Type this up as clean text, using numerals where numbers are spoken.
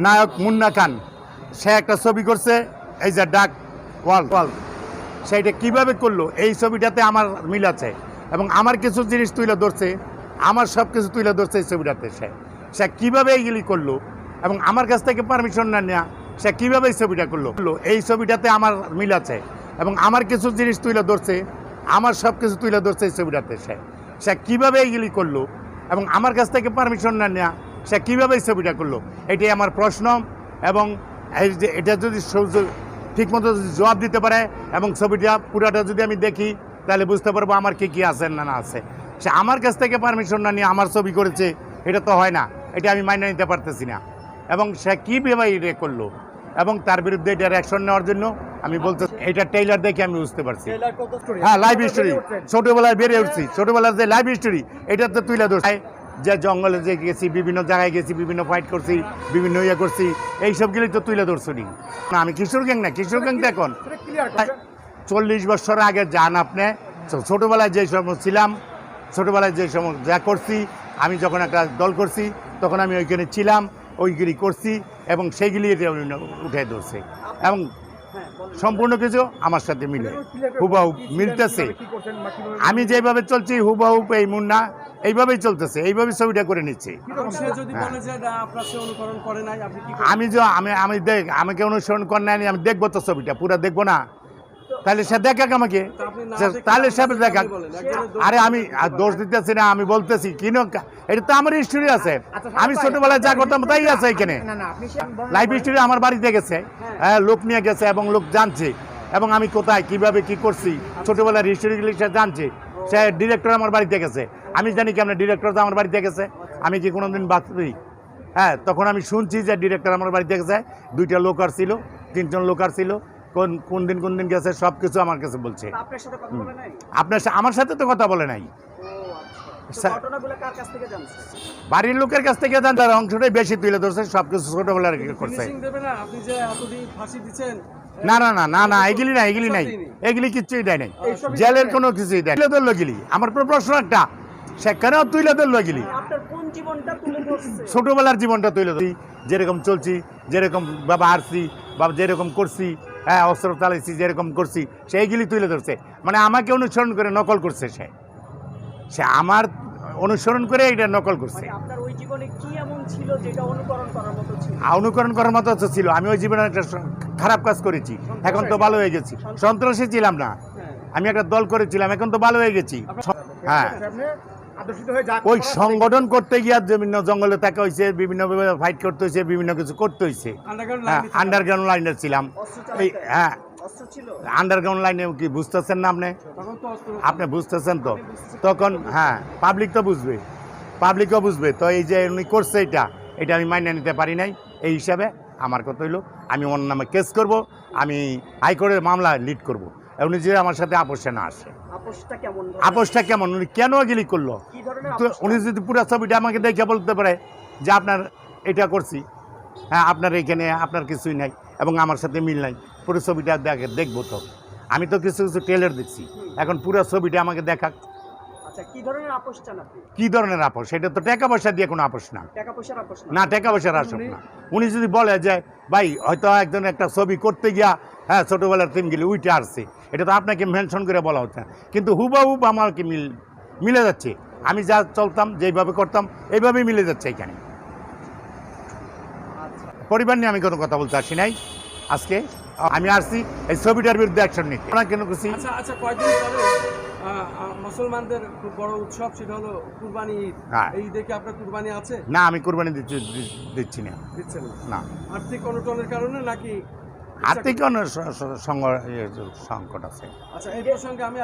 নায়ক মুন্না খান সে একটা ছবি করছে, এই যে ডাক ওয়াল, সেইটা কিভাবে করলো এই ছবিটাতে আমার মিল আছে এবং আমার কিছু জিনিস তুলে ধরছে, আমার সব কিছু তুলে ধরছে এই ছবিটাতে। সে কীভাবে এইগুলি করলো এবং আমার কাছ থেকে পারমিশন না নেওয়া, সে কীভাবে এই ছবিটা করলো এই ছবিটাতে আমার মিল আছে এবং আমার কিছু জিনিস তুলে ধরছে, আমার সব কিছু তুলে ধরছে এই ছবিটাতে। সে কীভাবে এইগুলি করলো এবং আমার কাছ থেকে পারমিশন না নেওয়া, সে কীভাবে এই ছবিটা করলো, এটাই আমার প্রশ্ন। এবং এই যে এটা যদি ঠিকমতো জবাব দিতে পারে এবং ছবিটা পুরাটা যদি আমি দেখি, তাহলে বুঝতে পারবো আমার কী আছে না আছে। সে আমার কাছ থেকে পারমিশন না নিয়ে আমার ছবি করেছে, এটা তো হয় না, এটা আমি মাইনে নিতে পারতেছি না। এবং সে কীভাবে এটা করলো এবং তার বিরুদ্ধে এটা অ্যাকশন নেওয়ার জন্য আমি বলতে, এটা ট্রেইলার দেখে আমি বুঝতে পারছি। হ্যাঁ, লাইভ স্টোরি, ছোটোবেলায় বেড়ে উঠছি, ছোটোবেলার যে লাইভ স্টোরি এটা তো তুলে ধরছে। যে জঙ্গলে যে গেছি, বিভিন্ন জায়গায় গেছি, বিভিন্ন ফাইট করছি, বিভিন্ন ইয়ে করছি, এইসবগুলি তো তুলে ধরছি। না, আমি কিশোর গ্যাং না, কিশোর গ্যাং তো এখন 40 বছর আগে যান আপনি। ছোটোবেলায় যে সময় ছিলাম, ছোটোবেলায় যে সময় যা করছি, আমি যখন একটা দল করছি তখন আমি ওইখানে ছিলাম, ওইগুলি করছি এবং সেইগুলি উঠে ধরছে এবং সম্পূর্ণ কিছু আমার সাথে মিলে হুবাহু মিলতেছে। আমি যেভাবে চলছি হুবাহু এই মুন্না এইভাবেই চলতেছে, এইভাবেই ছবিটা করে নিচ্ছে। আমাকে অনুসরণ করে নেয়নি, আমি দেখবো তো ছবিটা পুরো দেখবো না, তাহলে সে দেখাক আমাকে, তাহলে সে দেখাক। আরে আমি দোষ দিতেছি না, আমি বলতেছি কি এটা তো আমার হিস্টোরি আছে, আমি ছোটবেলায় যা করতাম তাই আছে এখানে। লাইফ হিস্টোরি আমার বাড়িতে গেছে, হ্যাঁ, লোক নিয়ে গেছে এবং লোক জানছে এবং আমি কোথায় কিভাবে কি করছি ছোটবেলার হিস্টোরিগুলি সে জানছে। সে ডিরেক্টর আমার বাড়িতে গেছে, আমি জানি কি আপনার ডিরেক্টর তো আমার বাড়িতে গেছে, আমি কি কোনোদিন বাঁচি? হ্যাঁ, তখন আমি শুনছি যে ডিরেক্টর আমার বাড়িতে গেছে, 2টা লোক আর ছিল, 3জন লোক আর ছিল, কোন দিন গেছে সব কিছু আমার কাছে বলছে। আপনার আমার সাথে তো কথা বলে নাই, বাড়ির লোকের কাছ থেকে জানতে অংশটাই বেশি তুলে ধরছে, সব কিছু ছোটবেলার করছে। না না না না না, এগুলি নাই, এগুলি নাই, এগুলি কিচ্ছুই দেয় নাই, জেলের কোনো কিছুই দেয় তুলে ধরলো গিলি। আমার প্রশ্ন একটা, সেখানেও তুলে ধরলো গিলি, ছোটবেলার জীবনটা তুলে ধরি, যেরকম চলছি, যেরকম বাবা হারছি, বাবা যেরকম করছি, হ্যাঁ, অস্ত্র চালাইছি, যেরকম করছি, সেইগুলি তুলে ধরছে। মানে আমাকে অনুসরণ করে নকল করছে, সে আমার অনুসরণ করে এটা নকল করছে। অনুকরণ করার মতো ছিল, আমি ওই জীবনে একটা খারাপ কাজ করেছি, এখন তো ভালো হয়ে গেছি। সন্ত্রাসী ছিলাম না, আমি একটা দল করেছিলাম, এখন তো ভালো হয়ে গেছি। হ্যাঁ, ওই সংগঠন করতে গিয়ে বিভিন্ন জঙ্গলে থাকা হয়েছে, বিভিন্ন ফাইট করতে হয়েছে, বিভিন্ন কিছু করতে হয়েছে। আন্ডারগ্রাউন্ড লাইনে ছিলাম, হ্যাঁ, আন্ডারগ্রাউন্ড লাইনে কি বুঝতেছেন না আপনি বুঝতেছেন তো তখন? হ্যাঁ, পাবলিক তো বুঝবে, পাবলিকও বুঝবে। তো এই যে উনি করছে এটা আমি মাইনে নিতে পারি নাই, এই হিসাবে আমার কথা হইলো আমি ওর নামে কেস করব, আমি হাইকোর্টের মামলা লিড করব। উনি যে আমার সাথে আপোষে না আসে। আপোষটা কেমন, উনি কেন এগুলি করলো? উনি যদি পুরো ছবিটা আমাকে দেখে বলতে পারে যে আপনার এটা করছি, হ্যাঁ, আপনার এখানে আপনার কিছুই নাই এবং আমার সাথে মিল নাই, পুরো ছবিটা দেখবো তো। আমি তো কিছু কিছু ট্রেলার দেখছি, এখন পুরো ছবিটা আমাকে দেখাক। কি ধরনের আপোষ? সেটা তো টাকা পয়সা দিয়ে কোনো আপোষ না, না, টাকা পয়সার আসক না। উনি যদি বলে যে ভাই হয়তো একজন একটা ছবি করতে গিয়া, হ্যাঁ, ছোটোবেলার দিনগুলি উইটে আসছে, এটা তো আপনাকে মেনশন করে বলা হচ্ছে, কিন্তু হুবাহুব আমাকে মিলে যাচ্ছে। আমি যা চলতাম, যেইভাবে করতাম, এইভাবেই মিলে যাচ্ছে এখানে। পরিবার নিয়ে আমি কোনো কথা বলতে আসি নাই আজকে, আমি আসছি এই ছবিটার বিরুদ্ধে অ্যাকশন নিতে। কেন করছি? আচ্ছা, কয়েকদিন পরে মুসলমানদের খুব বড় উৎসব, সেটা হলো কুরবানি ঈদ। এই দেখে আপনার কুরবানি আছে? না, আমি কুরবানি দিচ্ছি না। দিচ্ছেন না? আর্থিক অনটনের কারণে নাকি? আর্থিক সংকট আছে। আচ্ছা, এই প্রসঙ্গে আমি